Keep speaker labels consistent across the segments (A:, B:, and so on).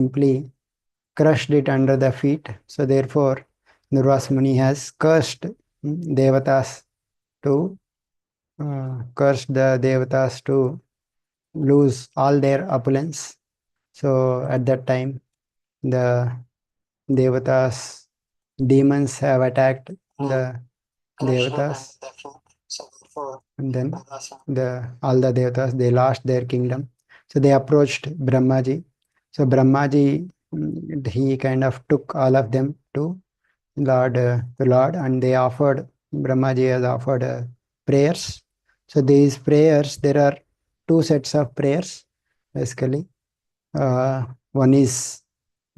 A: simply crushed it under the feet. So therefore, Durvas Muni has cursed Devatas to lose all their opulence. So at that time, the Devatas, demons have attacked the Devatas, and then all the Devatas, they lost their kingdom. So they approached Brahmaji. So Brahmaji, he kind of took all of them to the Lord, and they offered, Brahmaji has offered prayers. So these prayers, there are two sets of prayers basically. One is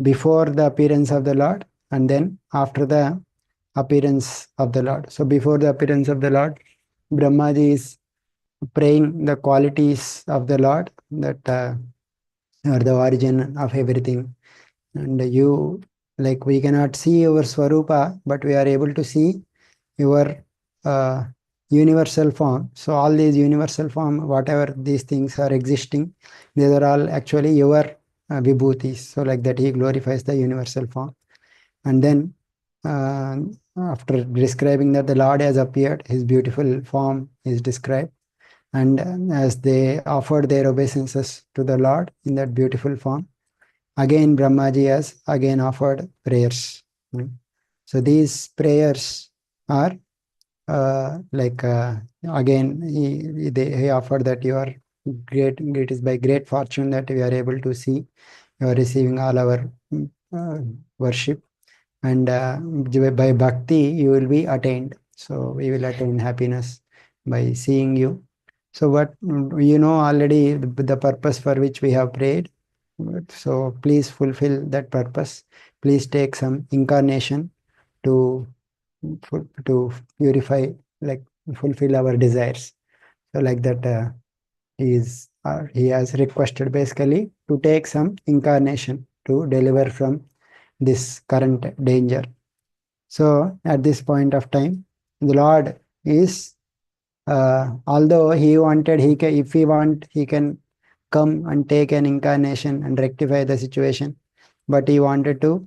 A: before the appearance of the Lord, and then after the appearance of the Lord. So before the appearance of the Lord, Brahmaji is praying the qualities of the Lord that are the origin of everything. And you, like, we cannot see your Swarupa, but we are able to see your uh, universal form. So all these universal form, whatever these things are existing, these are all actually your vibhutis. So like that, he glorifies the universal form. And then uh, after describing that the Lord has appeared, his beautiful form is described. And as they offered their obeisances to the Lord in that beautiful form, again Brahmaji has again offered prayers. So these prayers are again he offered that you are great. It is by great fortune that we are able to see you are receiving all our uh, worship, and by bhakti you will be attained. So we will attain happiness by seeing you. So what you know already the purpose for which we have prayed. So please fulfill that purpose. Please take some incarnation to to purify, like fulfill our desires. So like that, he has requested basically to take some incarnation to deliver from this current danger. So at this point of time, the Lord is, although he wanted, if he want, he can come and take an incarnation and rectify the situation, but he wanted to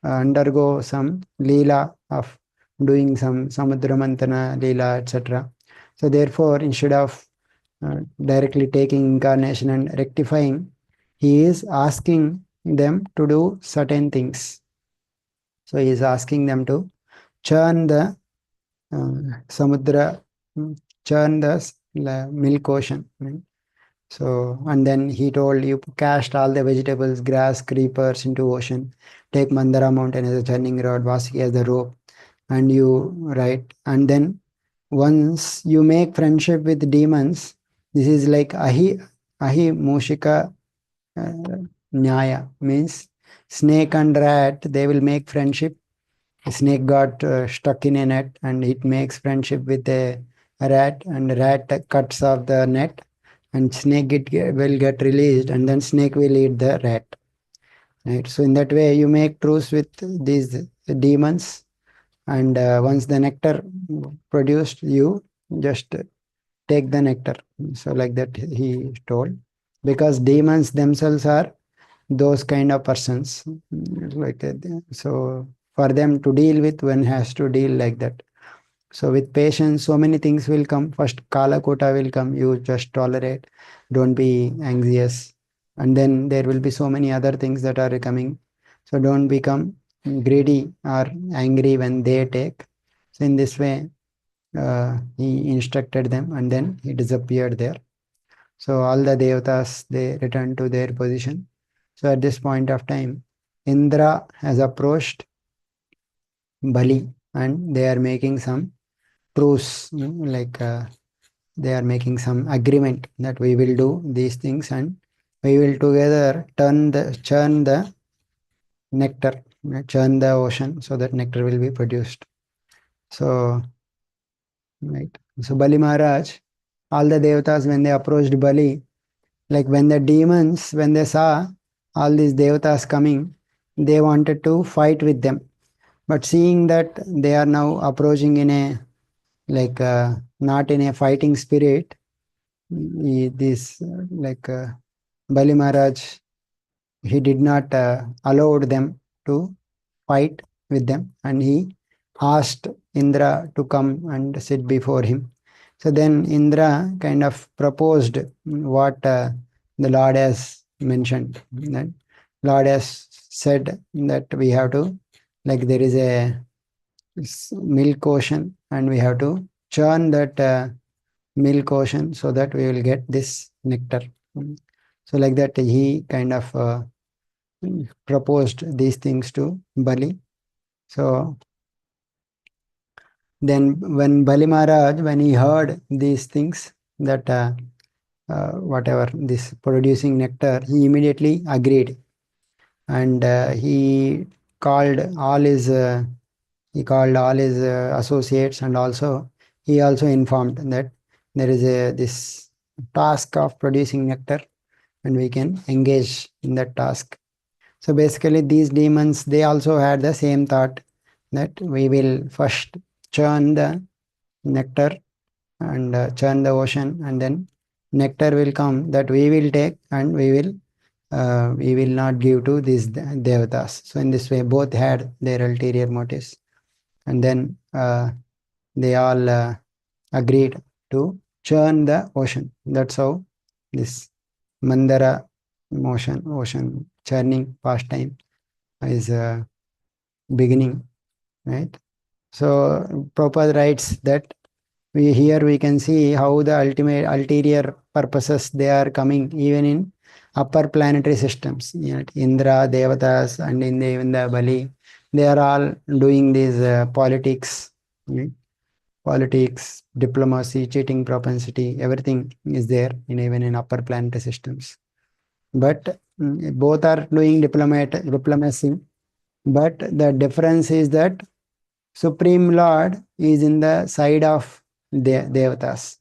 A: undergo some leela of doing some Samudra Mantana leela, etc. So therefore, instead of directly taking incarnation and rectifying, he is asking them to do certain things. So he is asking them to churn the Samudra, churn the milk ocean. Right? So, and then he told you cast all the vegetables, grass, creepers into ocean. Take Mandara mountain as a churning rod, Vasiki as the rope, and you right. And then once you make friendship with demons, this is like ahi mushika nyaya, means snake and rat. They will make friendship. A snake got stuck in a net, and it makes friendship with a rat, and rat cuts off the net, and snake will get released, and then snake will eat the rat. Right. So in that way, you make truce with these demons, and once the nectar produced, you just take the nectar. So like that, he told, because demons themselves are those kind of persons. Like so, for them to deal with, one has to deal like that. So with patience, so many things will come. First, Kala Kota will come. You just tolerate. Don't be anxious. And then there will be so many other things that are coming. So don't become greedy or angry when they take. So in this way, he instructed them, and then he disappeared there. So all the devatas, they returned to their position. So at this point of time, Indra has approached Bali, and they are making some truce, they are making some agreement that we will do these things, and we will together churn the nectar, churn the ocean, so that nectar will be produced. So, right. So Bali Maharaj, all the devatas, when they approached Bali, like when the demons, when they saw all these devatas coming, they wanted to fight with them. But seeing that they are now approaching in a not in a fighting spirit, this Bali Maharaj, he did not allowed them to fight with them, and he asked Indra to come and sit before him. So then Indra kind of proposed what the Lord has mentioned. That Lord has said that we have to, like there is a milk ocean, and we have to churn that milk ocean so that we will get this nectar. So like that he kind of proposed these things to Bali. So then when Bali Maharaj, when he heard these things, that whatever this producing nectar, he immediately agreed, and called all his he called all his associates, and also he also informed that there is a this task of producing nectar, and we can engage in that task. So basically, these demons, they also had the same thought, that we will first churn the nectar and churn the ocean, and then nectar will come that we will take, and we will not give to these devatas. So in this way, both had their ulterior motives, and then they all agreed to churn the ocean. That's how this Mandara ocean churning pastime is beginning, right? So Prabhupada writes that we can see how the ultimate ulterior purposes they are coming even in upper planetary systems. Indra, Devatas, and even the Bali, they are all doing these politics, right? Politics, diplomacy, cheating propensity, everything is there in even in upper planetary systems. But both are doing diplomacy. But the difference is that Supreme Lord is in the side of Devatas.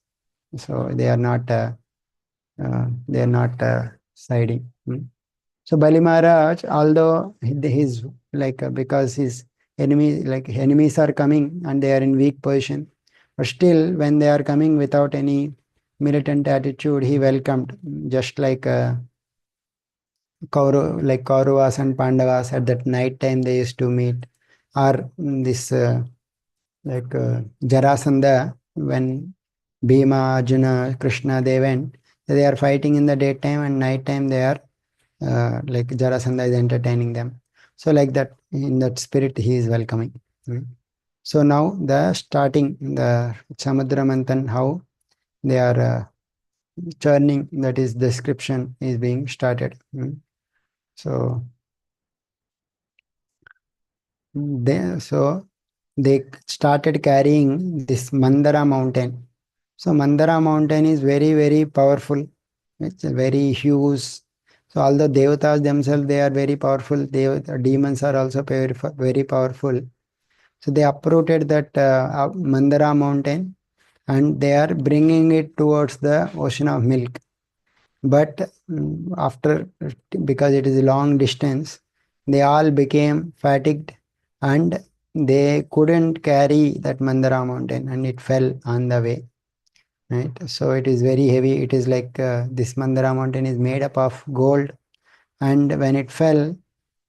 A: So they are not siding. So Bali Maharaj, although his like because his enemies are coming and they are in weak position, but still when they are coming without any militant attitude, he welcomed, just like Kauravas and Pandavas at that night time they used to meet, or this Jarasandha, when Bhima, Arjuna, Krishna, they are fighting in the daytime, and nighttime they are like Jarasandha is entertaining them. So like that, in that spirit, he is welcoming. So now the starting, the Samudra Manthan, how they are churning, that is description is being started. So they started carrying this Mandara mountain. So Mandara mountain is very powerful. It's a very huge. So although devatas themselves they are very powerful, demons are also very powerful. So they uprooted that Mandara mountain, and they are bringing it towards the ocean of milk. But after, because it is a long distance, they all became fatigued, and they couldn't carry that Mandara mountain, and it fell on the way. Right? So it is very heavy. It is like this Mandara mountain is made up of gold, and when it fell,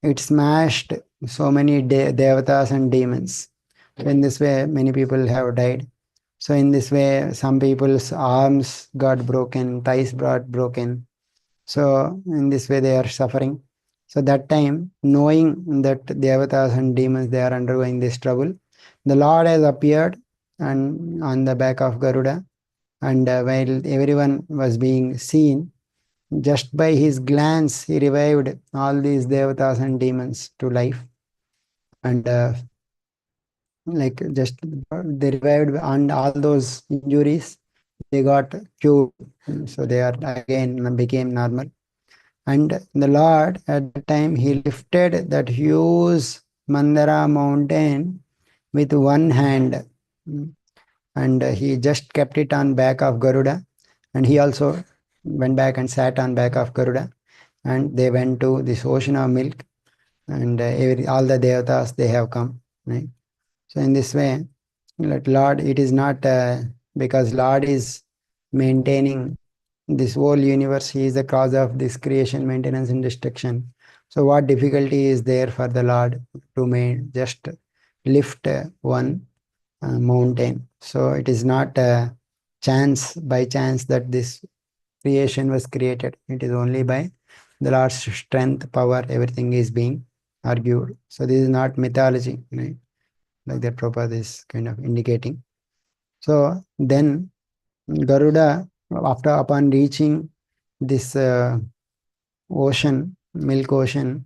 A: it smashed so many devatas and demons. So in this way, many people have died. So in this way, some people's arms got broken, thighs got broken. So in this way, they are suffering. So that time, knowing that devatas and demons they are undergoing this trouble, the Lord has appeared and on the back of Garuda, and while everyone was being seen, just by his glance, he revived all these devatas and demons to life. And like just they revived, and all those injuries, they got cured. So they are again became normal. And the Lord at the time, he lifted that huge Mandara mountain with one hand. And he just kept it on back of Garuda. And he also went back and sat on back of Garuda. And they went to this ocean of milk. And all the devatas, they have come. Right? So in this way, Lord, it is not because Lord is maintaining this whole universe. He is the cause of this creation, maintenance, and destruction. So what difficulty is there for the Lord to make just lift one mountain? So it is not by chance that this creation was created. It is only by the Lord's strength, power, everything is being argued. So this is not mythology, right? Like that Prabhupada is kind of indicating. So then Garuda, upon reaching this ocean, milk ocean,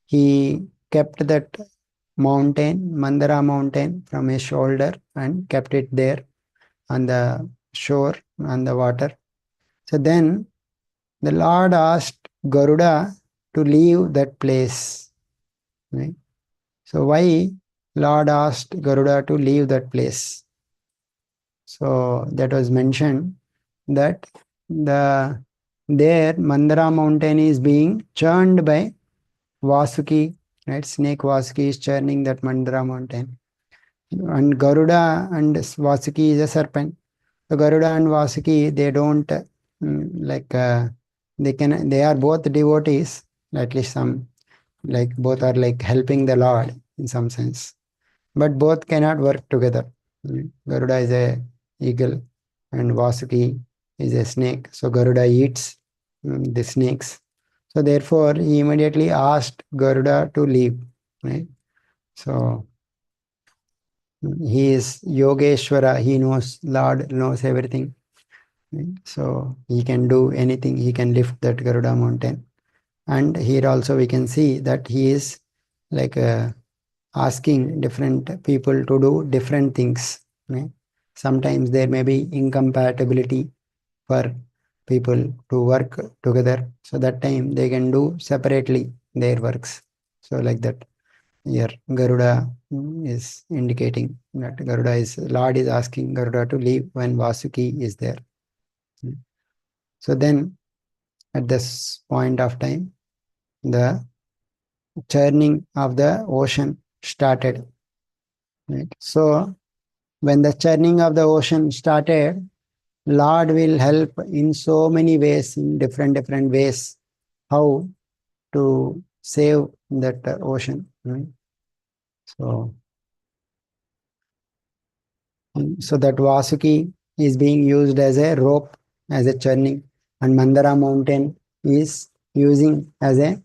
A: he kept that mountain, Mandara mountain, from his shoulder and kept it there on the shore, on the water. So then the Lord asked Garuda to leave that place. Right? So why Lord asked Garuda to leave that place? So that was mentioned that the there Mandara mountain is being churned by Vasuki, right? Snake Vasuki is churning that Mandara mountain. And Garuda and Vasuki is a serpent. So Garuda and Vasuki, they don't like they are both devotees, at least some, like both are like helping the Lord in some sense, but both cannot work together. Garuda is a eagle and Vasuki is a snake. So Garuda eats the snakes. So therefore, he immediately asked Garuda to leave. Right? So he is Yogeshwara. He knows, Lord knows everything. Right? So he can do anything. He can lift that Garuda mountain. And here also we can see that he is like asking different people to do different things. Right? Sometimes there may be incompatibility for people to work together. So that time they can do separately their works. So like that. Here Garuda is indicating that Lord is asking Garuda to leave when Vasuki is there. So then at this point of time, the churning of the ocean started. Right? So when the churning of the ocean started, Lord will help in so many ways, in different ways, how to save that ocean. Right? So, so that Vasuki is being used as a rope, as a churning, and Mandara mountain is using as a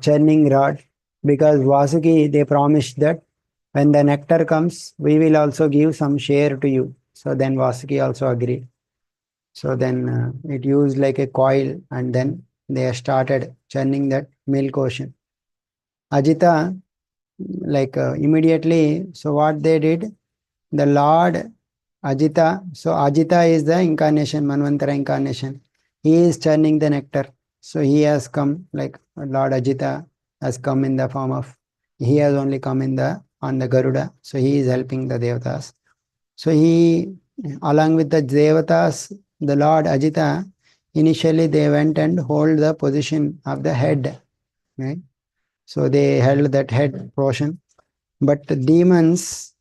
A: churning rod, because Vasuki, they promised that when the nectar comes, we will also give some share to you. So then Vasuki also agreed. So then it used like a coil, and then they started churning that milk ocean. Ajita, like immediately, so what they did, the Lord Ajita, so Ajita is the incarnation, Manvantara incarnation. He is churning the nectar. So he has come, like Lord Ajita has come in the form of, he has only come in the on the Garuda. So he is helping the Devatas. So he, along with the Devatas, the Lord Ajita, initially they went and hold the position of the head. Right? So they held that head portion. But the demons,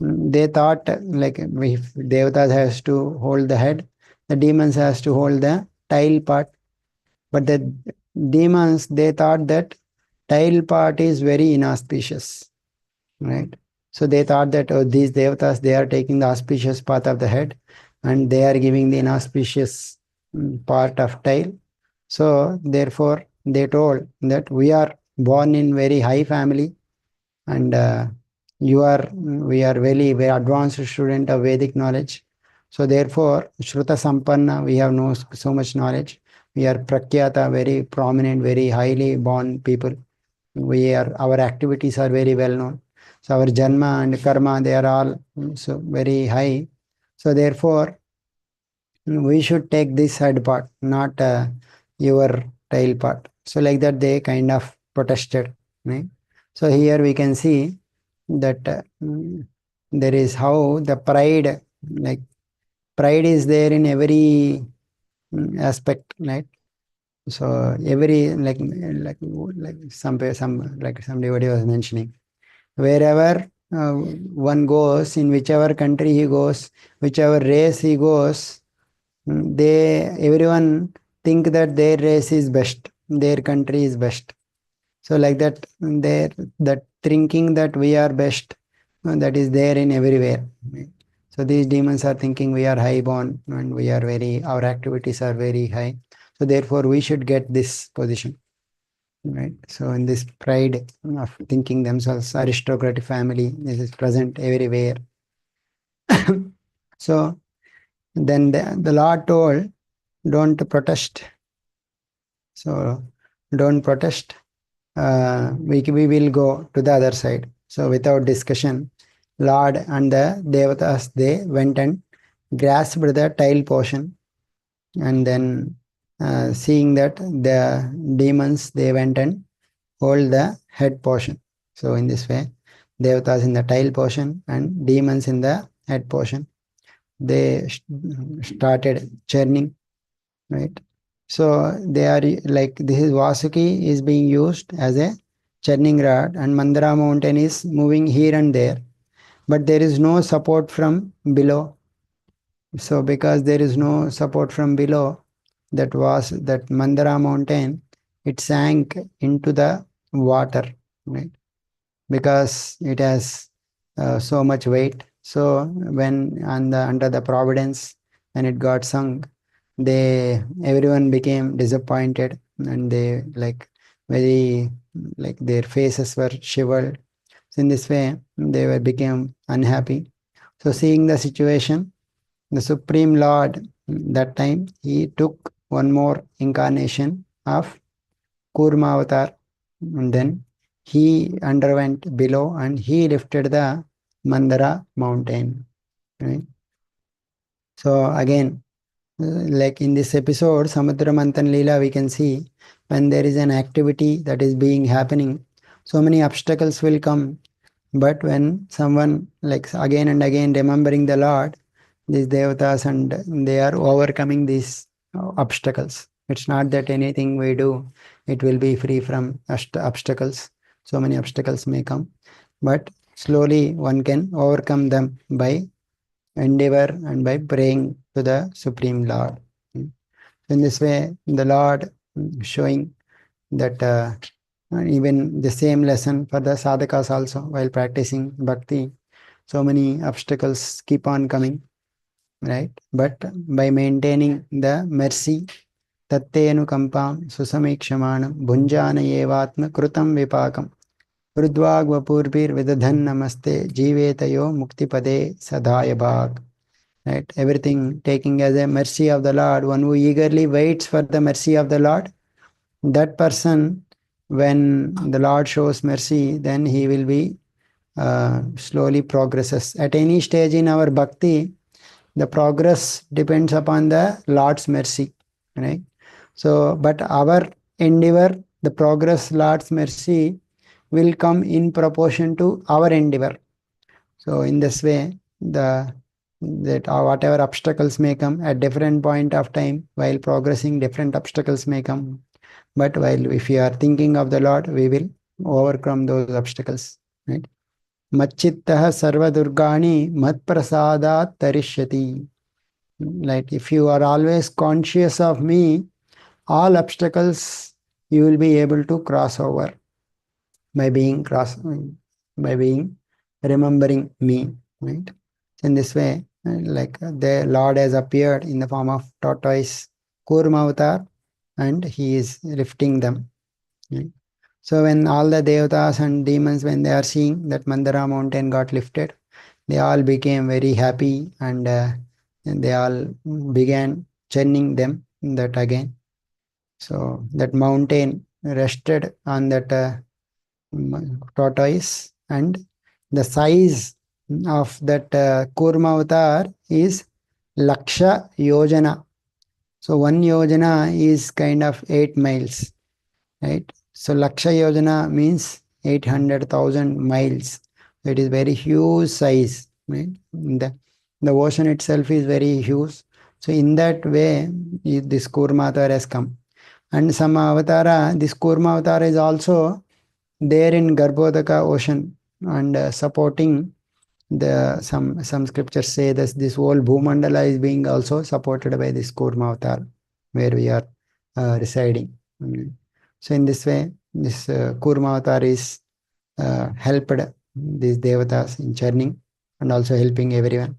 A: they thought like if Devatas has to hold the head, the demons has to hold the tail part. But the demons, they thought that tail part is very inauspicious, right? So they thought that these Devatas, they are taking the auspicious part of the head and they are giving the inauspicious part of tail. So therefore, they told that we are born in very high family, and we are very advanced student of Vedic knowledge. So therefore, Shruta Sampanna, we have no so much knowledge. We are Prakyata, very prominent, very highly born people. Our activities are very well known. So our Janma and Karma, they are all so very high. So therefore, we should take this head part, not your tail part. So like that, they kind of protested. Right? So here we can see that there is how the pride, like pride is there in every aspect, right? So every like some like somebody was mentioning, wherever one goes, in whichever country he goes, whichever race he goes, they everyone think that their race is best, their country is best. So like that, there, that thinking that we are best, that is there in everywhere. So these demons are thinking we are high born and we are very, our activities are very high. So therefore we should get this position, right? So in this pride of thinking themselves aristocratic family, this is present everywhere. So then the Lord told, don't protest. So don't protest. We will go to the other side. So without discussion, Lord and the Devatas, they went and grasped the tail portion, and then seeing that the demons, they went and hold the head portion. So in this way, Devatas in the tail portion and demons in the head portion, they started churning, right? So they are like, this is Vasuki is being used as a churning rod, and Mandara mountain is moving here and there, but there is no support from below. So because there is no support from below, that Mandara mountain, it sank into the water, right? Because it has so much weight. So when under the providence, when it got sunk, they everyone became disappointed, and they like very, like their faces were shivered. So in this way, they were became unhappy. So seeing the situation, the Supreme Lord, that time he took one more incarnation of Kurma avatar, and then he underwent below and he lifted the Mandara mountain. Right? So again, like in this episode, Samudra Manthan Leela, we can see when there is an activity that is being happening, so many obstacles will come. But when someone like again and again remembering the Lord, these devatas, and they are overcoming these obstacles. It's not that anything we do, it will be free from obstacles. So many obstacles may come, but slowly one can overcome them by endeavor and by praying to the Supreme Lord. In this way, the Lord showing that even the same lesson for the sadhakas also, while practicing bhakti, so many obstacles keep on coming, right? But by maintaining the mercy, tattenu kampam susamekshamanam bhunjana yevatma krutam vipakam Rudvagvapurpir vidadhan namaste jivetayo muktipade sadhaya. Right? Everything taking as a mercy of the Lord. One who eagerly waits for the mercy of the Lord, that person, when the Lord shows mercy, then he will be slowly progresses. At any stage in our bhakti, the progress depends upon the Lord's mercy. Right? So, but our endeavor, the progress, Lord's mercy will come in proportion to our endeavor. So in this way, the that whatever obstacles may come at different point of time, while progressing, different obstacles may come. But while if we are thinking of the Lord, we will overcome those obstacles. Right? Machittah sarva durgani mat prasadat tarishyati. Like if you are always conscious of me, all obstacles you will be able to cross over by being by being remembering me, right? In this way, like the Lord has appeared in the form of tortoise Kurma avatar, and he is lifting them, right? So when all the devatas and demons, when they are seeing that Mandara mountain got lifted, they all became very happy, and they all began chanting them that again. So that mountain rested on that tortoise, and the size of that Kurma avatar is Laksha Yojana. So one Yojana is kind of 8 miles, right? So Laksha Yojana means 800,000 miles. It is very huge size, right? The ocean itself is very huge. So in that way, this Kurma avatar has come. And some avatara, this Kurma avatar is also there in Garbhodaka ocean, and supporting the some scriptures say that this whole Bhumandala is being also supported by this Kurma avatar, where we are residing. So in this way, this Kurma avatar is helped these devatas in churning and also helping everyone.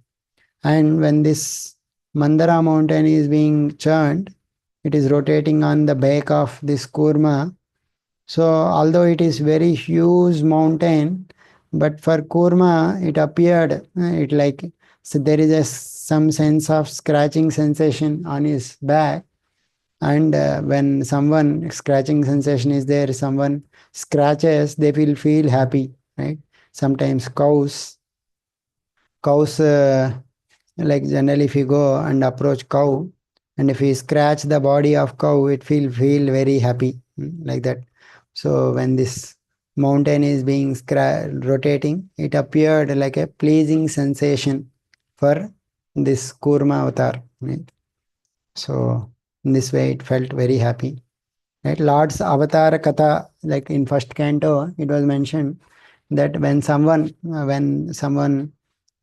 A: And when this Mandara mountain is being churned, it is rotating on the back of this Kurma. So although it is very huge mountain, but for Kurma it appeared it like, so there is some sense of scratching sensation on his back. And when someone scratching sensation is there, someone scratches, they will feel happy, right? Sometimes cows like generally if you go and approach cow, and if you scratch the body of cow, it feel very happy, like that. So when this mountain is being rotating, it appeared like a pleasing sensation for this Kurma avatar, right? So in this way it felt very happy, right? Lord's avatar katha, like in first canto it was mentioned that when someone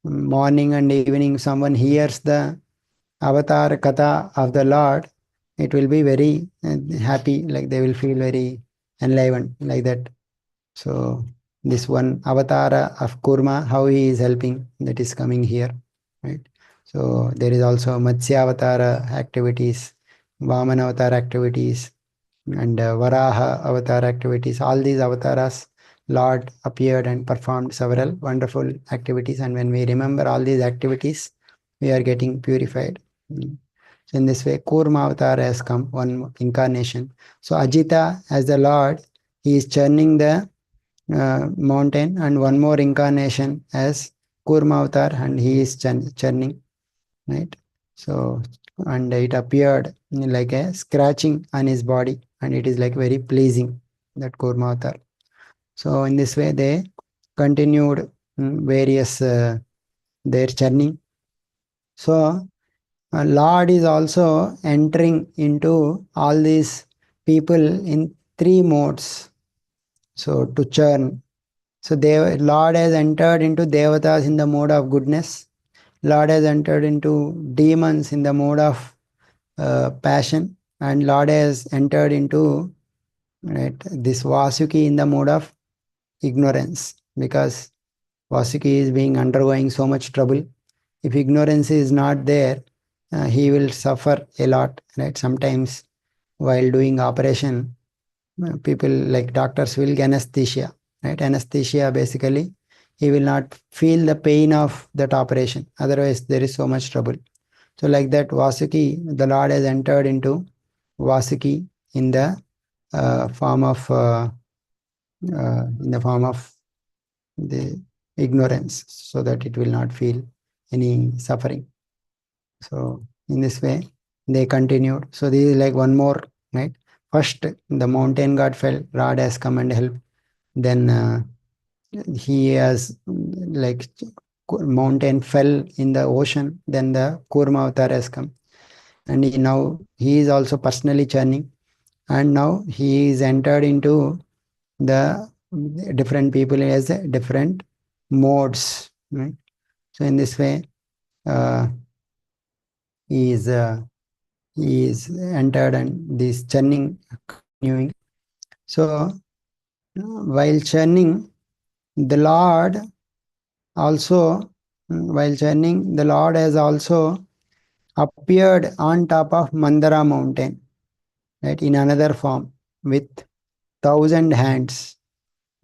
A: morning and evening someone hears the avatar katha of the Lord, it will be very happy, like they will feel very enlivened, like that. So this one avatara of Kurma, how he is helping, that is coming here, right? So there is also Matsya avatara activities, Vamana avatar activities, and Varaha avatar activities. All these avatars, Lord appeared and performed several wonderful activities. And when we remember all these activities, we are getting purified. So in this way, Kurma avatar has come, one incarnation. So Ajita as the Lord, he is churning the mountain, and one more incarnation as Kurma avatar, and he is churning, right? So, and it appeared like a scratching on his body, and it is like very pleasing, that Kurma avatar. So in this way, they continued various their journey. So Lord is also entering into all these people in three modes. So to churn. So Lord has entered into devatas in the mode of goodness. Lord has entered into demons in the mode of passion, and Lord has entered into, right, this Vasuki in the mode of ignorance, because Vasuki is being undergoing so much trouble. If ignorance is not there, he will suffer a lot, right? Sometimes while doing operation, people like doctors will give anesthesia, right? Anesthesia basically, he will not feel the pain of that operation. Otherwise, there is so much trouble. So like that, Vasuki, the Lord has entered into Vasuki in the form of the ignorance, so that it will not feel any suffering. So in this way, they continued. So this is like one more, right? First, the mountain god fell, Rod has come and helped. Then he has like mountain fell in the ocean. Then the Kurma avatar has come, and he is also personally churning. And now he is entered into the different people as different modes, right? So in this way, uh, he is uh, he is entered, and this churning continuing. So while churning, the Lord also, while churning, the Lord has also appeared on top of Mandara mountain, right, in another form with 1,000 hands,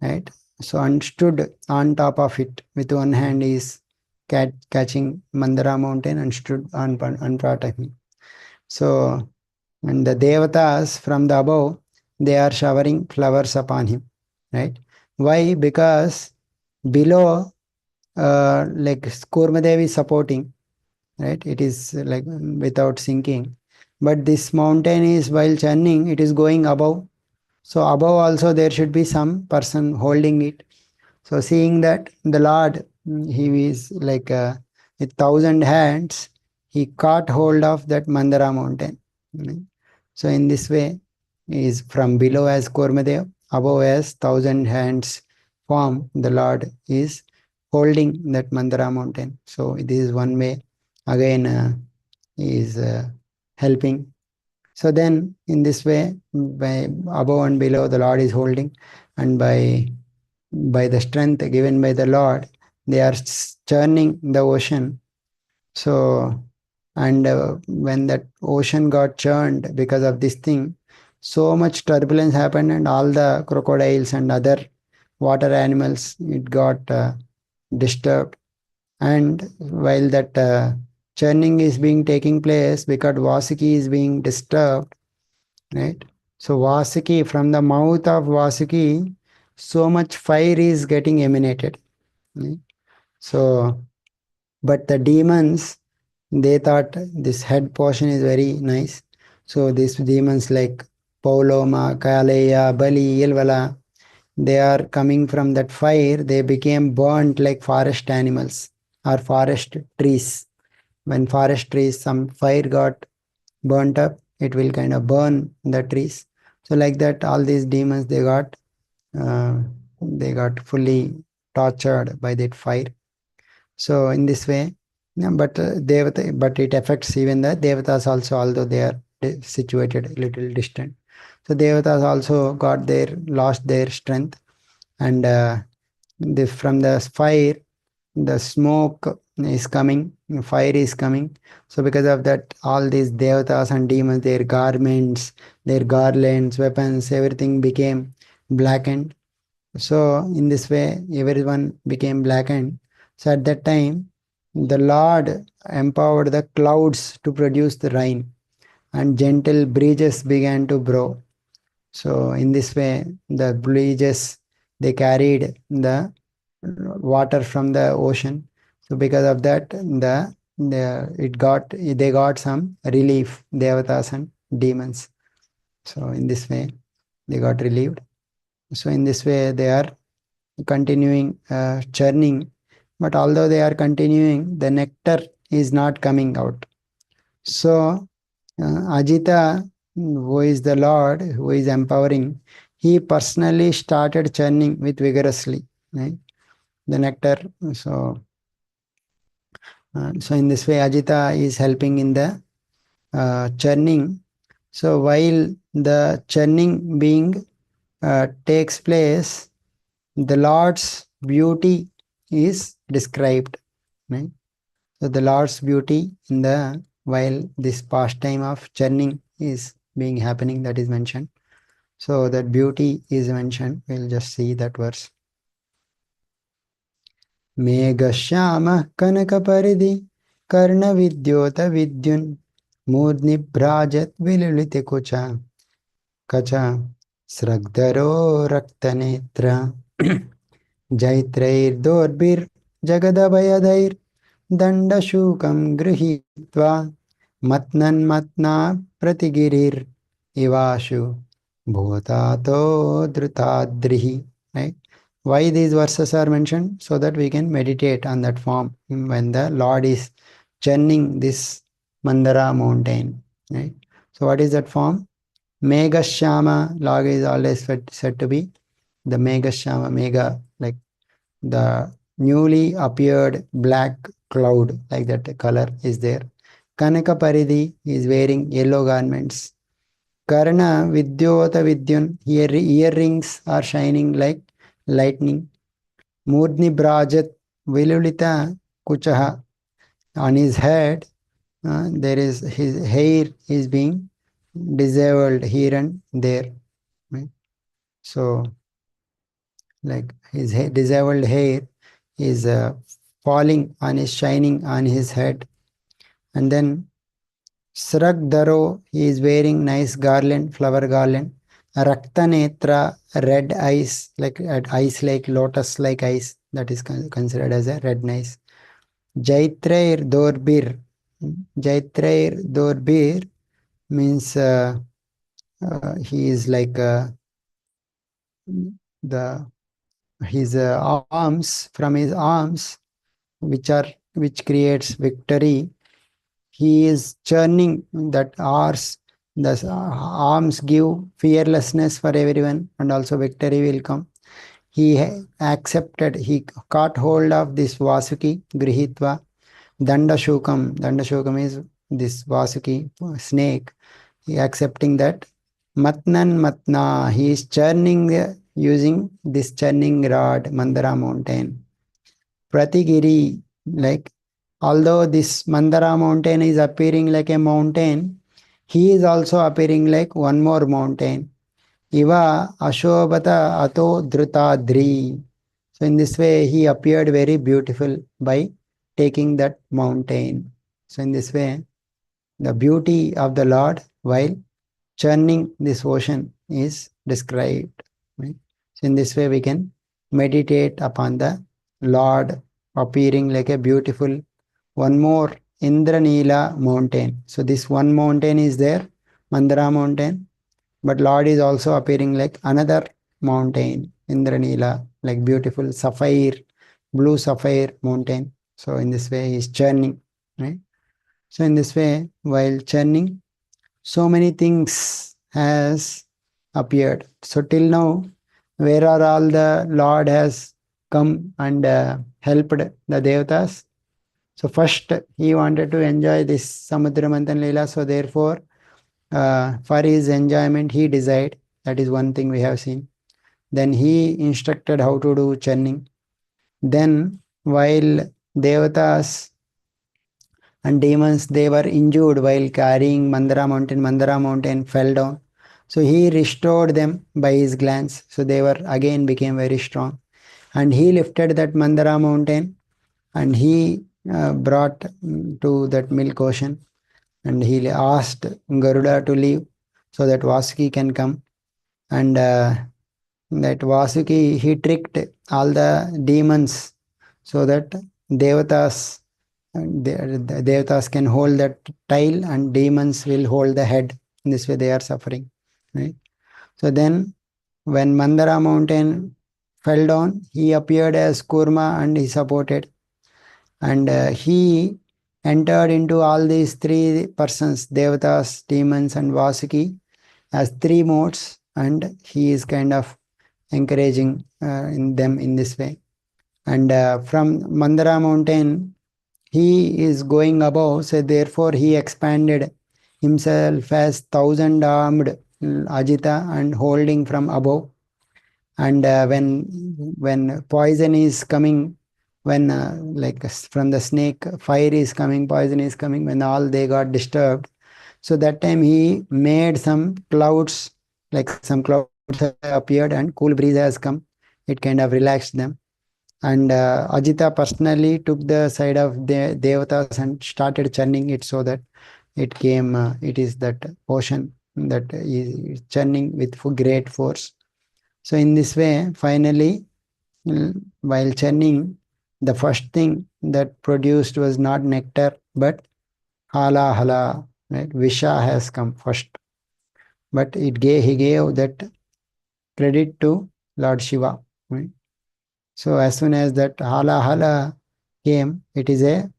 A: right? So and stood on top of it with one hand is catching Mandara mountain and stood on part of him. So, and the devatas from the above, they are showering flowers upon him, right? Why? Because below, like Kurmadev is supporting, right? It is like without sinking. But this mountain is, while churning, it is going above. So above also there should be some person holding it. So seeing that the Lord, he is like with 1,000 hands, he caught hold of that Mandara mountain. So in this way, is from below as Kormadev, above as 1,000 hands form, the Lord is holding that Mandara mountain. So this is one way. Again, he is helping. So then in this way, by above and below, the Lord is holding, and by the strength given by the Lord, they are churning the ocean. So, and when that ocean got churned because of this thing, so much turbulence happened, and all the crocodiles and other water animals, it got disturbed. And while that churning is being taking place, because Vasuki is being disturbed, right? So Vasuki, from the mouth of Vasuki, so much fire is getting emanated. Right? So, but the demons, they thought this head portion is very nice. So these demons like Pauloma, Kaleya, Bali, Ilvala, they are coming from that fire. They became burnt like forest animals or forest trees. When forest trees, some fire got burnt up, it will kind of burn the trees. So like that, all these demons, uh, they got fully tortured by that fire. So in this way, yeah, but it affects even the devatas also, although they are situated a little distant. So devatas also got their lost their strength, and from the fire, the smoke is coming, fire is coming. So because of that, all these devatas and demons, their garments, their garlands, weapons, everything became blackened. So in this way, everyone became blackened. So at that time, the Lord empowered the clouds to produce the rain, and gentle breezes began to blow. So in this way, the breezes, they carried the water from the ocean. So because of that, they got some relief, devatas and demons. So in this way, they got relieved. So in this way, they are continuing churning, but although they are continuing, the nectar is not coming out. So Ajita, who is the Lord, who is empowering, he personally started churning with vigorously, right? The nectar. So, so in this way, Ajita is helping in the churning. So while the churning being takes place, the Lord's beauty is described. Right? So the Lord's beauty in the while this pastime of churning is being happening, that is mentioned. So that beauty is mentioned. We'll just see that verse. Megashama Kanakaparidi Karna Vidyota Vidyun Mudni Brajat Vilulite Kucha Kacha Sragdaro Raktanetra जैत्रैर्दोर्भिर्जगदभयदैर् दण्डशूकं गृहीत्वा मत्नन्मत्ना प्रतिगिरिर् इवाशु भूतातो धृताद्रिः. Right? Why these verses are mentioned? So that we can meditate on that form when the Lord is churning this Mandara mountain. Right? So what is that form? Megashama. Lord is always said to be the Megashama, Mega, like the newly appeared black cloud, like that color is there. Kanaka Paridhi is wearing yellow garments. Karna Vidyota Vidyun, earrings are shining like lightning. Murdni Brajat Vilulita Kuchaha, on his head, there is his hair is being disheveled here and there. Right? So, like his disheveled hair is falling on his shining on his head. And then Sragdaro, he is wearing nice garland, flower garland. Raktanetra, red eyes, like eyes like lotus like eyes, that is considered as a red eyes. Jaitrair Dorbir. Jaitrair Dorbir means he is like the his arms, from his arms, which creates victory. He is churning that ours. The arms give fearlessness for everyone, and also victory will come. He accepted, he caught hold of this Vasuki, Grihitva, Dandashukam. Dandashukam is this Vasuki snake. accepting that Matnan Matna, he is churning using this churning rod, Mandara mountain. Pratigiri, like although this Mandara mountain is appearing like a mountain, he is also appearing like one more mountain. Iva Ashobata Ato Dhrutadri. So in this way, he appeared very beautiful by taking that mountain. So in this way, the beauty of the Lord while churning this ocean is described. Right? So in this way, we can meditate upon the Lord appearing like a beautiful one more Indranila mountain. So this one mountain is there, Mandara mountain, but Lord is also appearing like another mountain, Indranila, like beautiful sapphire, blue sapphire mountain. So in this way, he is churning, right? So in this way, while churning, so many things has appeared. So till now, where are all the Lord has come and helped the Devatas? So first, he wanted to enjoy this Samudra Manthan Leela. So therefore, for his enjoyment, he desired. That is one thing we have seen. Then he instructed how to do churning. Then, while Devatas and demons, they were injured while carrying Mandara mountain fell down. So he restored them by his glance. So they were again became very strong. And he lifted that Mandara mountain and he brought to that milk ocean. And he asked Garuda to leave so that Vasuki can come. And that Vasuki, he tricked all the demons so that Devatas the Devatas can hold that tail and demons will hold the head. In this way they are suffering. Right? So then when Mandara mountain fell down, he appeared as Kurma and he supported. And he entered into all these three persons, Devatas, demons and Vasuki, as three modes, and he is kind of encouraging in them in this way. And from Mandara mountain, he is going above, so therefore he expanded himself as thousand-armed Ajita and holding from above. And when poison is coming, when like from the snake, fire is coming, poison is coming, when all they got disturbed, so that time he made some clouds, like some clouds have appeared and cool breeze has come. It kind of relaxed them. And Ajita personally took the side of the Devatas and started churning it so that it came, it is that ocean that is churning with great force. So in this way, finally, while churning, the first thing that produced was not nectar, but hala hala, right? Visha has come first. But he gave that credit to Lord Shiva. Right? So as soon as that hala hala came, it is a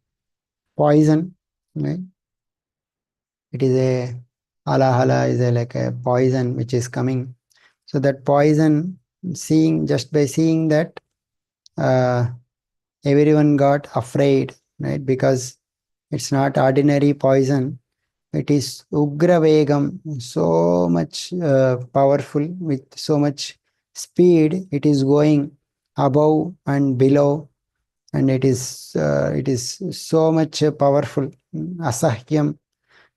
A: poison. Right? It is a hala hala is a, like a poison which is coming. So that poison, seeing just by seeing that, uh, everyone got afraid, right? Because it's not ordinary poison. It is Ugra Vegam, so much powerful with so much speed. It is going above and below, and it is so much powerful. Asahyam,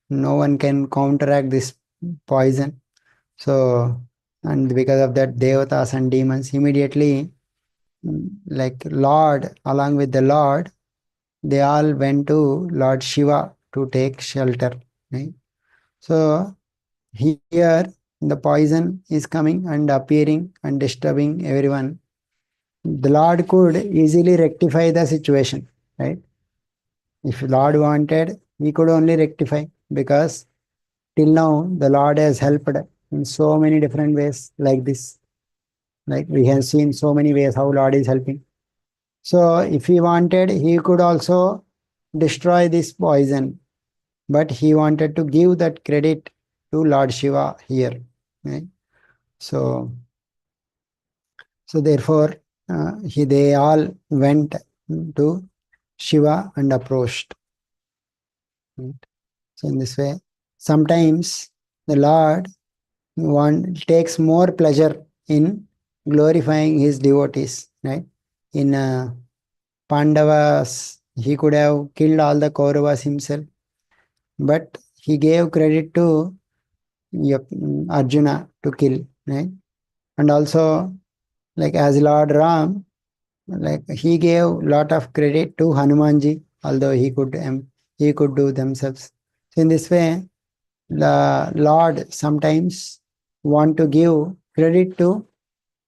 A: no one can counteract this poison. So, and because of that, devatas and demons immediately, like Lord, along with the Lord, they all went to Lord Shiva to take shelter. Right? So here the poison is coming and appearing and disturbing everyone. The Lord could easily rectify the situation, right? If Lord wanted, he could only rectify, because till now the Lord has helped in so many different ways like this. Like we have seen so many ways how Lord is helping. So if he wanted, he could also destroy this poison, but he wanted to give that credit to Lord Shiva here. Right? So, so therefore, they all went to Shiva and approached. Right? So in this way, sometimes the Lord one takes more pleasure in glorifying his devotees, right? In Pandavas, he could have killed all the Kauravas himself, but he gave credit to Arjuna to kill, right? And also, like as Lord Ram, like he gave lot of credit to Hanumanji, although he could do themselves. So in this way, the Lord sometimes want to give credit to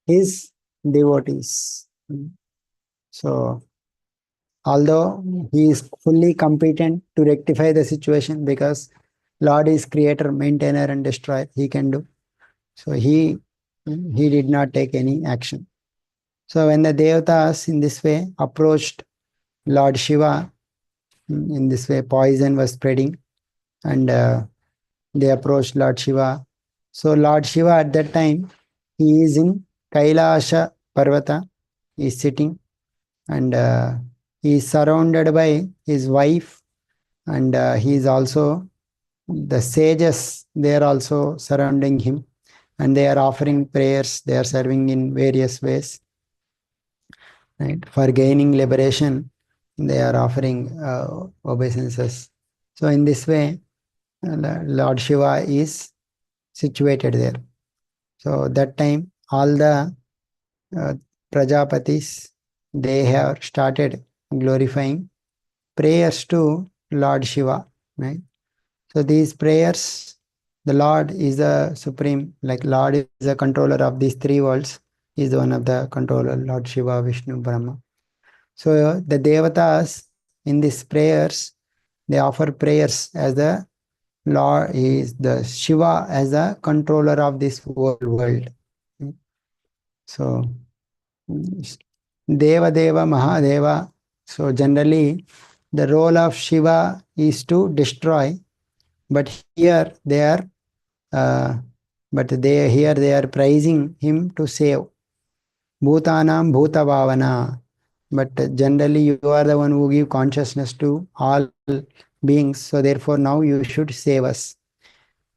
A: his devotees. So although he is fully competent to rectify the situation because Lord is creator, maintainer, and destroyer, he can do. So he did not take any action. So when the Devatas in this way approached Lord Shiva, in this way poison was spreading, and they approached Lord Shiva. So Lord Shiva at that time, he is in Kailasha Parvata, he is sitting, and he is surrounded by his wife, and he is also the sages, they are also surrounding him, and they are offering prayers, they are serving in various ways, right? For gaining liberation, they are offering obeisances. So in this way, Lord Shiva is situated there. So that time, all the uh, Prajapatis, they have started glorifying prayers to Lord Shiva, right? So these prayers, the Lord is the supreme, like Lord is the controller of these three worlds, is one of the controller, Lord Shiva, Vishnu, Brahma. So the Devatas in these prayers, they offer prayers as the Lord is the Shiva as the controller of this whole world. So Deva Deva Mahadeva. So generally the role of Shiva is to destroy, but here they are uh, they are praising him to save. Bhutanam Bhutavavana. But generally you are the one who give consciousness to all beings. So therefore now you should save us.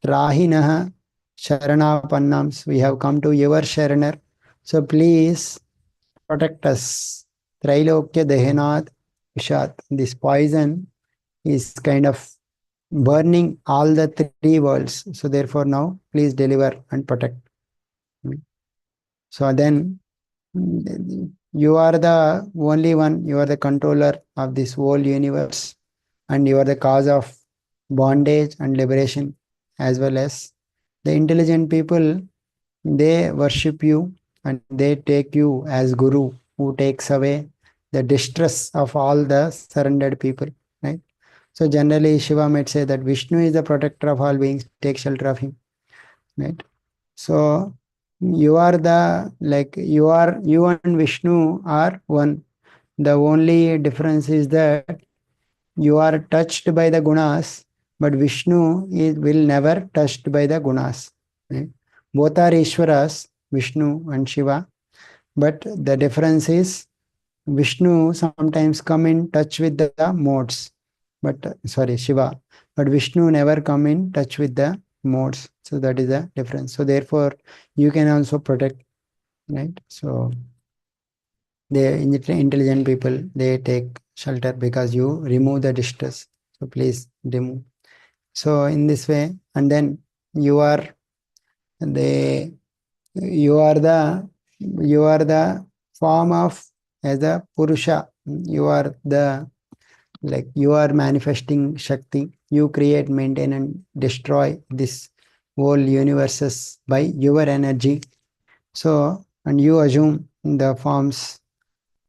A: Rahinaha Sharanapannams. We have come to your Sharanar. So please protect us. Trailokya Dehenad Vishat. This poison is kind of burning all the three worlds. So therefore now please deliver and protect. So then you are the only one, you are the controller of this whole universe, and you are the cause of bondage and liberation, as well as the intelligent people, they worship you and they take you as guru who takes away the distress of all the surrendered people, right? So generally Shiva might say that Vishnu is the protector of all beings, take shelter of him, right? So you are the, like you and Vishnu are one. The only difference is that you are touched by the gunas, but Vishnu will never touched by the gunas, right? Both are Ishwaras, Vishnu and Shiva, but the difference is Vishnu sometimes come in touch with the modes, but sorry, Shiva, but Vishnu never come in touch with the modes. So that is the difference. So therefore, you can also protect, right? So the intelligent people, they take shelter because you remove the distress. So please remove. So in this way, and then you are the you are the you are the form of as a Purusha. You are the, like you are manifesting Shakti. You create, maintain, and destroy this whole universes by your energy. So and you assume the forms,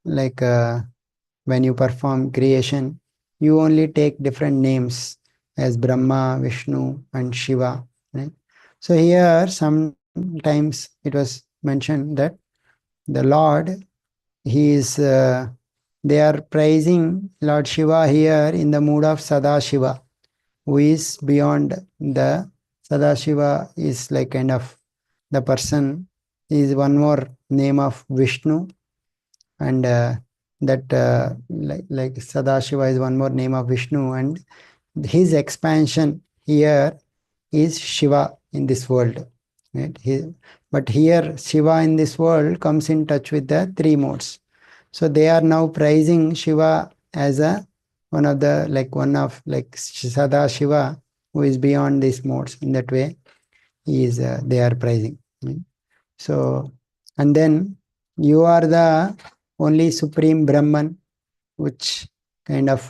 A: like when you perform creation, you only take different names as Brahma, Vishnu, and Shiva, right? So here sometimes it was mentioned that the Lord, he is they are praising Lord Shiva here in the mood of Sadashiva, who is beyond the Sadashiva is like kind of the person, is one more name of Vishnu, and like Sadashiva is one more name of Vishnu, and his expansion here is Shiva. in this world. Right? But here Shiva in this world comes in touch with the three modes. So they are now praising Shiva as one of Sada Shiva, who is beyond these modes. In that way, they are praising. Right? So, and then you are the only supreme Brahman, which kind of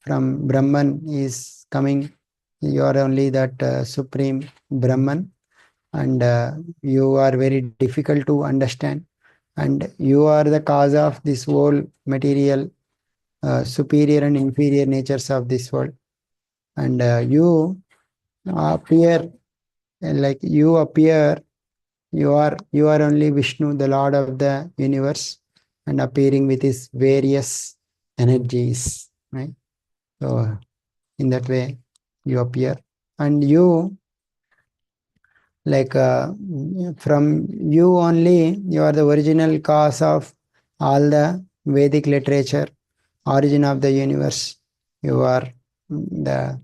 A: from Brahman is coming. You are only that supreme Brahman, and you are very difficult to understand. And you are the cause of this whole material, superior and inferior natures of this world. And you appear you appear. You are only Vishnu, the Lord of the universe, and appearing with his various energies. Right. So in that way, you appear, and you from you only, you are the original cause of all the Vedic literature, origin of the universe. You are the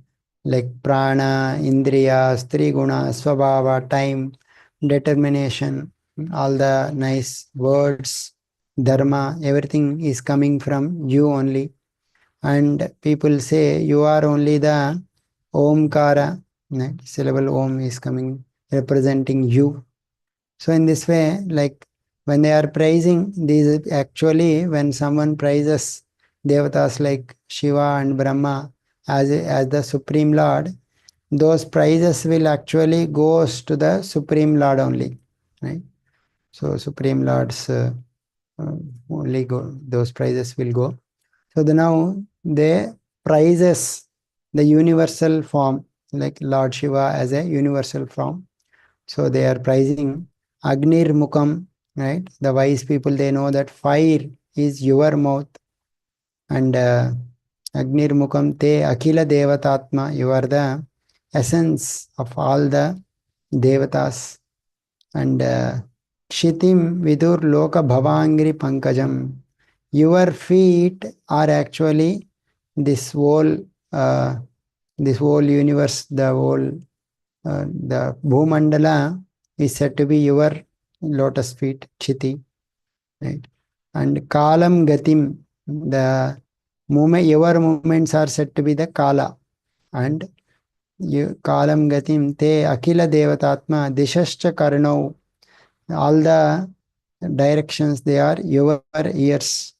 A: prana, indriya, triguna, swabhava, time, determination, all the nice words, dharma, everything is coming from you only. And people say you are only the Omkara, right? Syllable Om is coming, representing you. So in this way, when they are praising, these actually, when someone praises devatas like Shiva and Brahma as the Supreme Lord, those praises will actually goes to the Supreme Lord only, right? So Supreme Lord's only go, those praises will go. So now they praises the universal form, like Lord Shiva as a universal form. So they are praising Agnir Mukam, right? The wise people, they know that fire is your mouth. And Agnir Mukam te Akila Devatatma, you are the essence of all the Devatas. And Kshitim Vidur Loka Bhavangri Pankajam, your feet are actually this whole uh, universe, the Bhumandala is said to be your lotus feet, Chiti, right? And Kalam Gatim, your movements are said to be the Kala. And Kalam Gatim Te Akila Devatatma Dishascha Karnau, all the directions, they are your ears.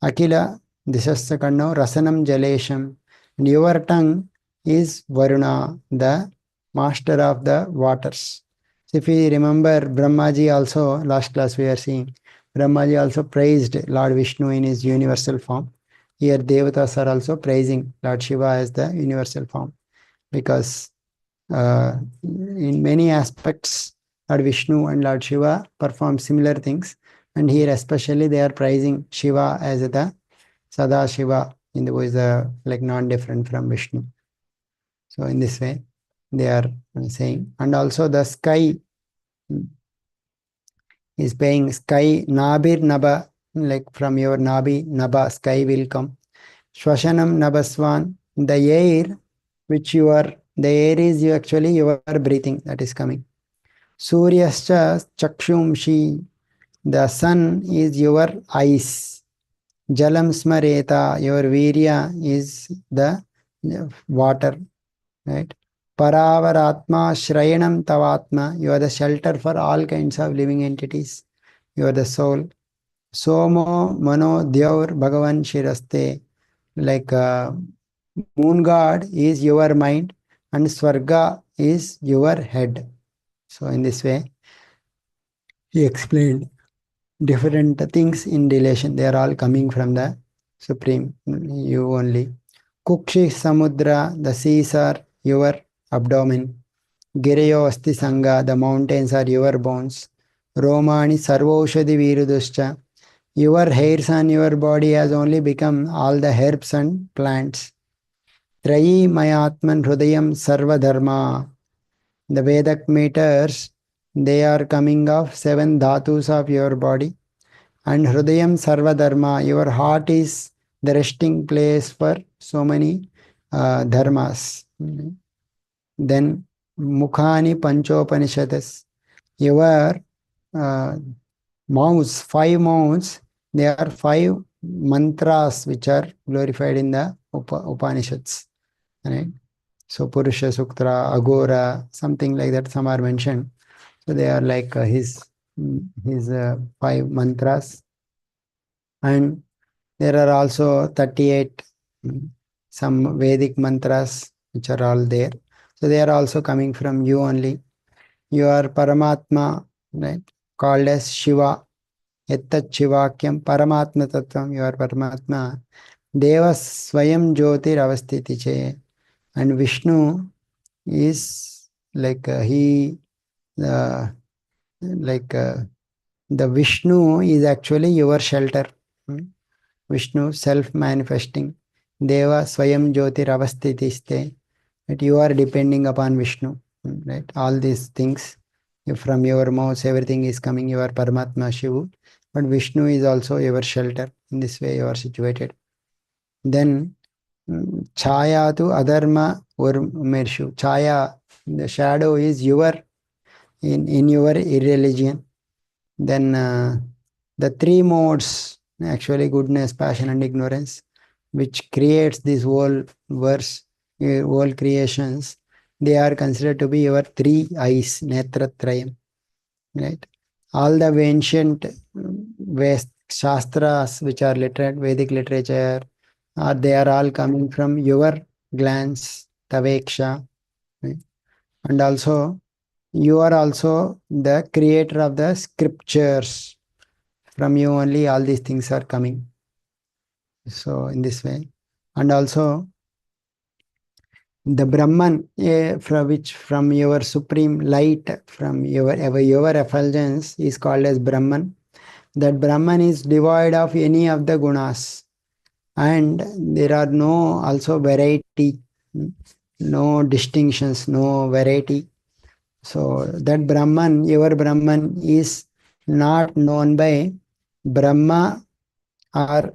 A: Akila Dishascha Karnau Rasanam Jalesham, and your tongue is Varuna, the master of the waters. So if we remember, Brahmaji also, last class we are seeing, Brahmaji also praised Lord Vishnu in his universal form. Here Devatas are also praising Lord Shiva as the universal form, because in many aspects Lord Vishnu and Lord Shiva perform similar things, and here especially they are praising Shiva as the Sada Shiva, in the way non-different from Vishnu. So in this way they are saying. And also the sky is paying sky, Nabir Naba, from your Nabi, Naba, sky will come. Shwashanam Nabaswan, the air which you are, the air is actually your breathing that is coming. Suryascha Chakshumshi, the sun is your eyes. Jalam Smareta, your Virya is the water, right? Paravaratma Shrayanam Tavatma, you are the shelter for all kinds of living entities. You are the soul. Somo Mano Dyaur Bhagavan Shiraste, moon god is your mind, and Swarga is your head. So in this way, he explained different things in relation. They are all coming from the Supreme, you only. Kukshi Samudra, the seas are your abdomen. Girayo Asti Sangha, the mountains are your bones. Romani Sarvoshadi Viruduscha, your hairs on your body has only become all the herbs and plants. Trayi Mayatman Hrudayam Sarva Dharma, the Vedic meters, they are coming of 7 dhatus of your body. And Hrudayam Sarva Dharma, your heart is the resting place for so many dharmas. Then Mukhani Panchopanishadas. Your uh, mouths, 5 mouths, they are 5 mantras which are glorified in the Upanishads. Right? So Purusha Suktra, Agora, something like that, some are mentioned. So they are like his 5 mantras. And there are also 38 some Vedic mantras which are all there. So they are also coming from you only. You are Paramatma, right? Called as Shiva. Ettat Shivakyam Paramatma Tattvam. You are Paramatma. Deva Swayam Jyotir Avastiti Che. And Vishnu is like he, uh, like the Vishnu is actually your shelter. Hmm? Vishnu self-manifesting. Deva Swayam Jyotir Avastitiste. That you are depending upon Vishnu. Right? All these things from your mouth, everything is coming, your Paramatma Shivu. But Vishnu is also your shelter. In this way, you are situated. Then Chaya to Adharma Urmershu. Chaya, the shadow is your in your irreligion. Then the 3 modes, actually goodness, passion, and ignorance, which creates this whole verse, whole creations, they are considered to be your 3 eyes, netratrayam, right? All the ancient West Shastras, which are Vedic literature, they are all coming from your glance, Taveksha, right? And also, you are also the creator of the scriptures. From you only all these things are coming. So in this way. And also the Brahman, from your supreme light, from your effulgence is called as Brahman. That Brahman is devoid of any of the gunas. And there are no also variety, no distinctions, no variety. So that Brahman, your Brahman is not known by Brahma or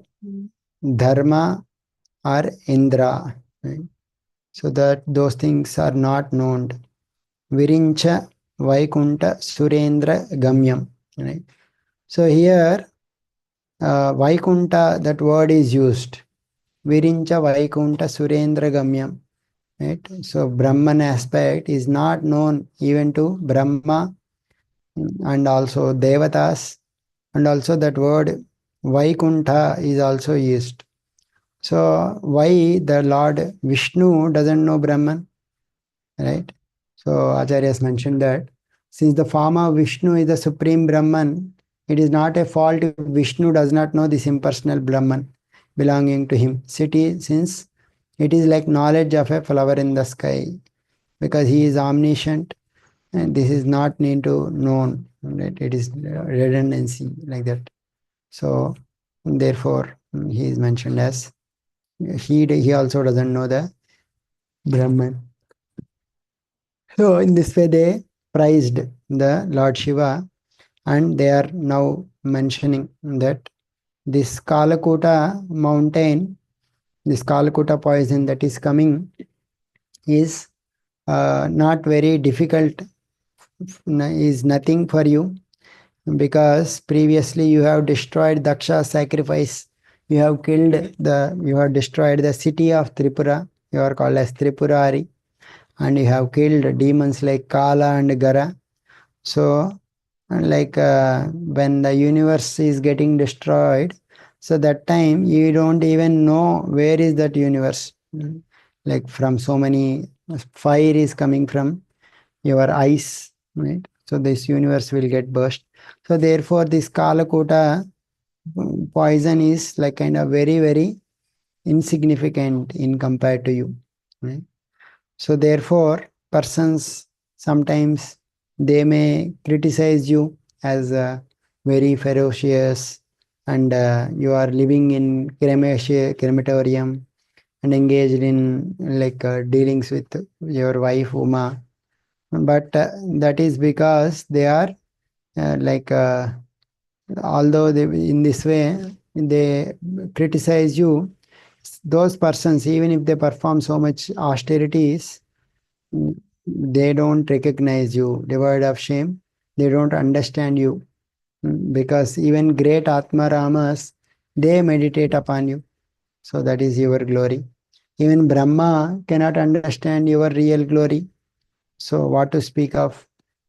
A: Dharma or Indra. Right? So that those things are not known. Virincha Vaikunta Surendra Gamyam. Right? So here Vaikunta, that word is used. Virincha Vaikunta Surendra Gamyam. Right? So Brahman aspect is not known even to Brahma and also Devatas, and also that word Vaikunta is also used. So why the Lord Vishnu doesn't know Brahman, right? So Acharya has mentioned that since the form of Vishnu is the supreme Brahman, it is not a fault if Vishnu does not know this impersonal Brahman belonging to him. Since it is like knowledge of a flower in the sky, because he is omniscient, and this is not need to known. Right? It is redundancy like that. So therefore, he is mentioned as he also doesn't know the Brahman. So in this way, they prized the Lord Shiva, and they are now mentioning that this Kalakuta mountain, this Kalakuta poison that is coming, is not very difficult, is nothing for you, because previously you have destroyed Daksha's sacrifice. You have destroyed the city of Tripura. You are called as Tripurari, and you have killed demons like Kala and Gara. So, like when the universe is getting destroyed, so that time you don't even know where is that universe. Like from so many fire is coming from your eyes, right? So this universe will get burst. So therefore, this Kalakuta poison is like kind of very, very insignificant in compared to you, right? So therefore, persons sometimes they may criticize you as very ferocious, and you are living in crematorium and engaged in like dealings with your wife Uma. But that is because they are like although they in this way they criticize you, those persons even if they perform so much austerities, they don't recognize you, devoid of shame. They don't understand you. Because even great Atma Ramas, they meditate upon you. So that is your glory. Even Brahma cannot understand your real glory. So what to speak of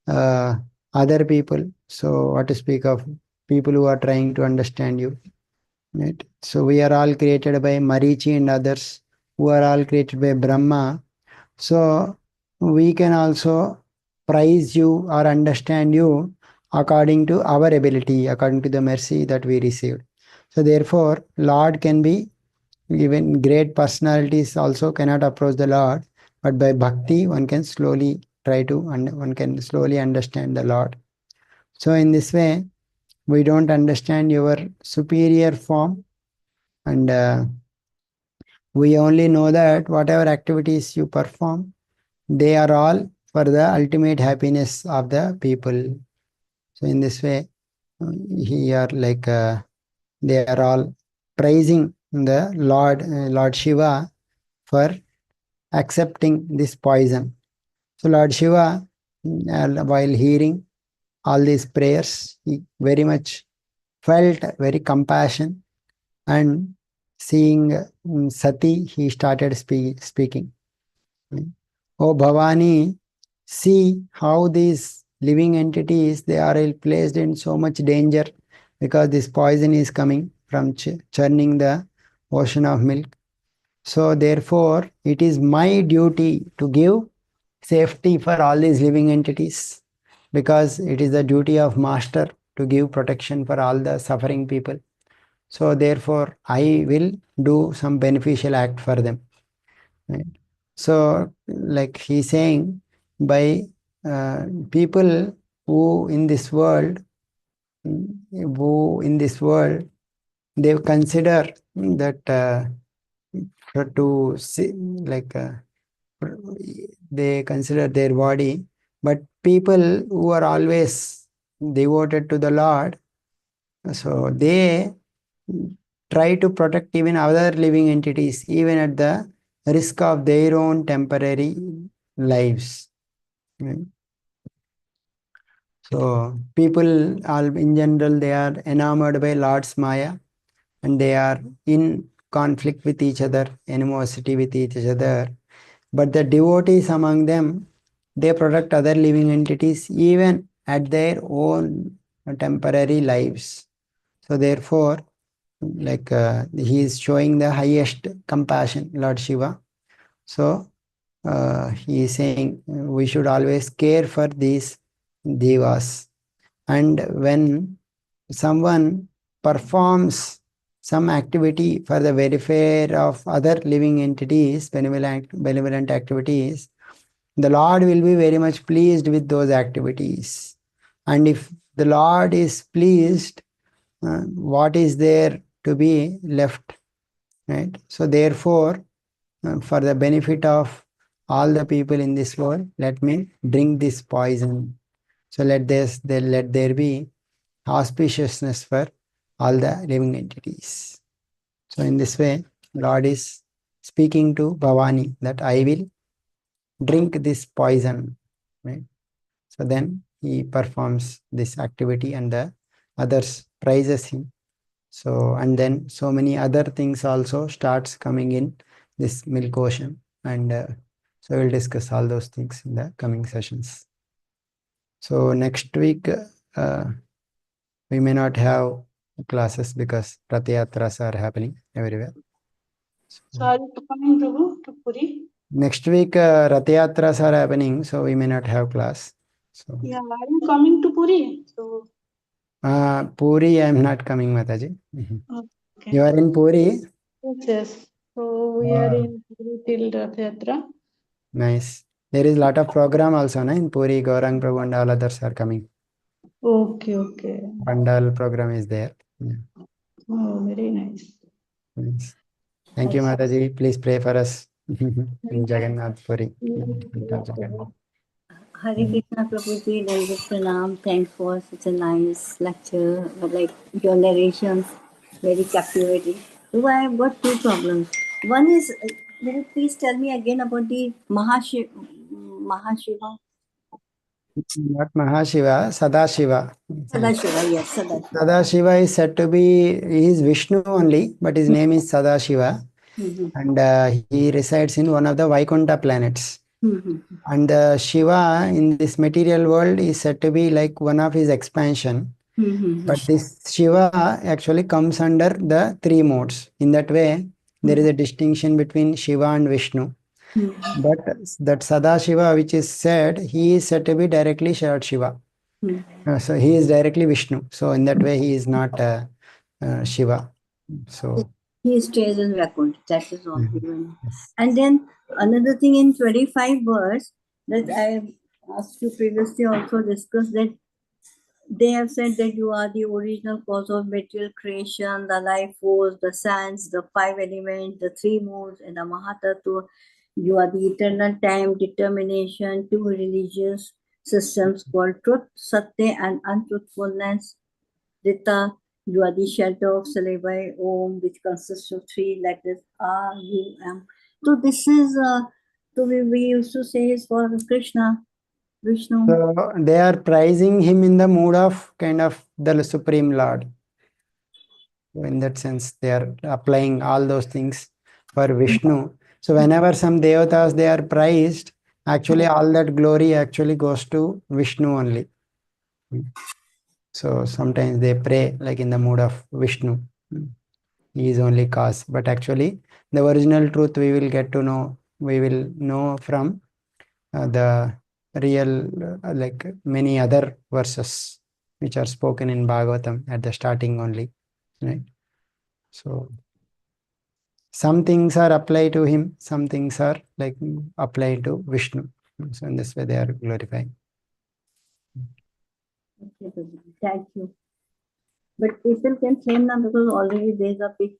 A: uh, other people? So what to speak of people who are trying to understand you? Right? So we are all created by Marichi and others who are all created by Brahma. So we can also praise you or understand you according to our ability, according to the mercy that we received. So therefore, Lord can be, even great personalities also cannot approach the Lord, but by bhakti one can slowly try to, and one can slowly understand the Lord. So in this way, we don't understand your superior form, and we only know that whatever activities you perform, they are all for the ultimate happiness of the people. So in this way, here like they are all praising the Lord Shiva for accepting this poison. So Lord Shiva, while hearing all these prayers, he very much felt very compassion, and seeing Sati, he started speaking. Oh Bhavani, see how these living entities, they are placed in so much danger because this poison is coming from churning the ocean of milk. So therefore, it is my duty to give safety for all these living entities, because it is the duty of master to give protection for all the suffering people. So therefore, I will do some beneficial act for them. Right? So, like he's saying, by people who in this world, who in this world, they consider that to see, like they consider their body, but people who are always devoted to the Lord, so they try to protect even other living entities, even at the risk of their own temporary lives. Right? So people all in general, they are enamored by Lord's Maya, and they are in conflict with each other, animosity with each other. But the devotees among them, they protect other living entities even at their own temporary lives. So therefore, like he is showing the highest compassion, Lord Shiva. So he is saying we should always care for these devas. And when someone performs some activity for the welfare of other living entities, benevolent activities, the Lord will be very much pleased with those activities. And if the Lord is pleased, what is there to be left? Right? So, therefore, for the benefit of all the people in this world, let me drink this poison. So, let there be auspiciousness for all the living entities. So, in this way, Lord is speaking to Bhavani that I will drink this poison. Right? So then he performs this activity, and the others praises him. So and then so many other things also starts coming in this milk ocean, and so we'll discuss all those things in the coming sessions. So next week we may not have classes because Rath Yatras are happening everywhere.
B: So are you coming, Prabhu, to Puri?
A: Next week Rath Yatras are happening, so we may not have class. So
B: yeah, are you coming to Puri? So
A: Puri, I am not coming, Mataji.
B: okay.
A: You are in Puri?
B: Yes, yes. So we are in Puri till Rath Yatra.
A: Nice. There is a lot of program also, na, in Puri, Gaurang Prabhu and all others are coming.
B: Okay, okay.
A: Pandal program is there. Yeah.
B: Oh, very nice.
A: Nice. Thank you, Mataji. Please pray for us in Jagannath Puri.
C: Hare Krishna Prabhuji, Dandavat Pranam. Thanks for such a nice lecture. Like your narrations, very captivating. So I have got two problems. One is, will you please tell me again about the Mahashiva?
A: Not Mahashiva, Sadashiva.
C: Sadashiva, yes, Sadashiva.
A: Sadashiva is said to be, he is Vishnu only, but his name is Sadashiva. And he resides in one of the Vaikunta planets. And Shiva in this material world is said to be like one of his expansion. But this Shiva actually comes under the three modes. In that way, there is a distinction between Shiva and Vishnu. But that Sadashiva, which is said, he is said to be directly Lord Shiva. So he is directly Vishnu. So in that way, he is not Shiva. So
C: he stays in Vaikunt. That is all.
A: yes.
C: And then another thing in 25 verse that I asked you previously also discussed, that they have said that you are the original cause of material creation, the life force, the science, the five elements, the three modes, and the Mahatattva. You are the eternal time, determination, two religious systems called truth, satya, and untruthfulness. Rita, you are the shelter of syllabi Om, which consists of three letters R, U, M. So this is, so we used to say is for Krishna, Vishnu.
A: So they are praising him in the mood of kind of the Supreme Lord. So in that sense, they are applying all those things for Vishnu. So whenever some devatas they are praised, actually all that glory actually goes to Vishnu only. So sometimes they pray like in the mood of Vishnu. He is only cause. But actually the original truth we will get to know, we will know from the real like many other verses which are spoken in Bhagavatam at the starting only. Right? So some things are applied to him, some things are like applied to Vishnu. So in this way they are glorifying.
C: Okay, thank you. But people can say now because already there's a big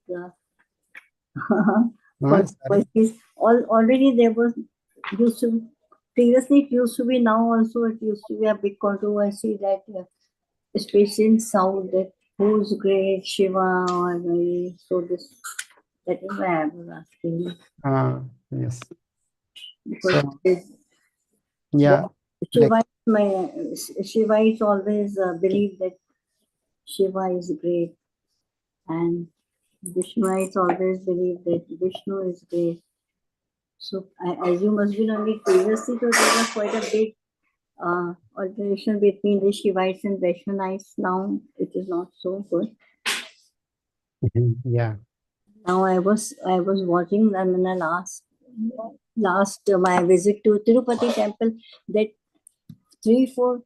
C: controversy. Already there was used to previously it used to be, now also it used to be a big controversy that especially in South, that who's great, Shiva or so this, that is why I was asking you.
A: Yes.
C: Because
A: So, yeah.
C: Shiva, Shiva is always believe that Shiva is great, and Vishnuites always believe that Vishnu is great. So I assume must be only previously, so there was quite a big alteration between the Shivites and Vaishnavites. Now it is not so good.
A: Yeah.
C: Now I was watching them in the last my visit to Tirupati temple, that 3-4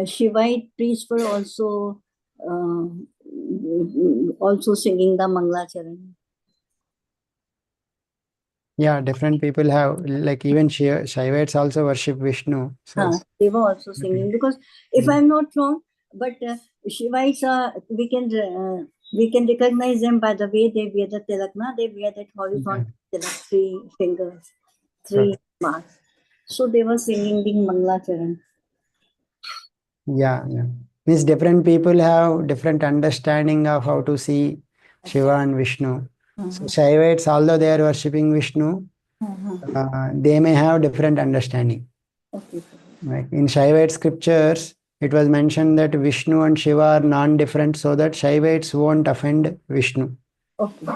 C: Shivite priests were uh, also singing the Mangalacharan.
A: Yeah, different people have like even Shaivites also worship Vishnu. So
C: They were also singing, because if I'm not wrong, but Shivites we can recognize them by the way they wear the tilak. They wear that horizontal tilak, 3 fingers, 3 marks. So they were singing the Mangalacharan.
A: yeah. Means different people have different understanding of how to see Shiva and Vishnu. So Shaivites, although they are worshipping Vishnu, they may have different understanding.
C: Okay.
A: Right. In Shaivite scriptures, it was mentioned that Vishnu and Shiva are non-different, so that Shaivites won't offend Vishnu.
C: Okay.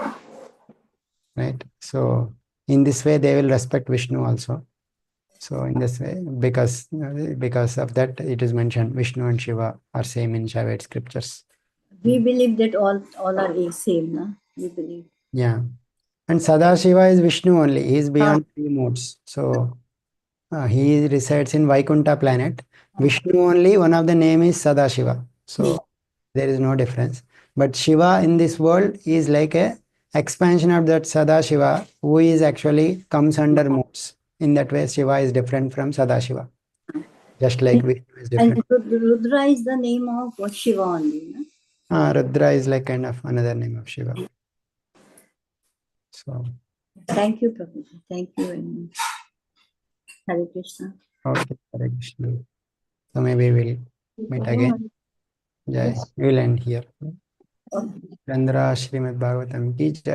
A: Right. So in this way, they will respect Vishnu also. So in this way, because of that, it is mentioned Vishnu and Shiva are same in Shaivite scriptures.
C: We believe that all are same, na? We believe.
A: Yeah. And Sadashiva is Vishnu only. He is beyond three modes. So he resides in Vaikunta planet. Vishnu only, one of the name is Sadashiva. So there is no difference. But Shiva in this world is like a expansion of that Sadashiva, who is actually comes under modes. In that way, Shiva is different from Sadashiva. Just like Vishnu is different.
C: And Rudra is the name of Shiva only, na?
A: Rudra is like kind of another name of Shiva. So
C: Thank you, Prabhuji. Thank you very much. Hare Krishna.
A: okay, Hare Krishna. So maybe we'll meet again. Jai. We will end here. Chandra Srimad Bhagavatam ki jai.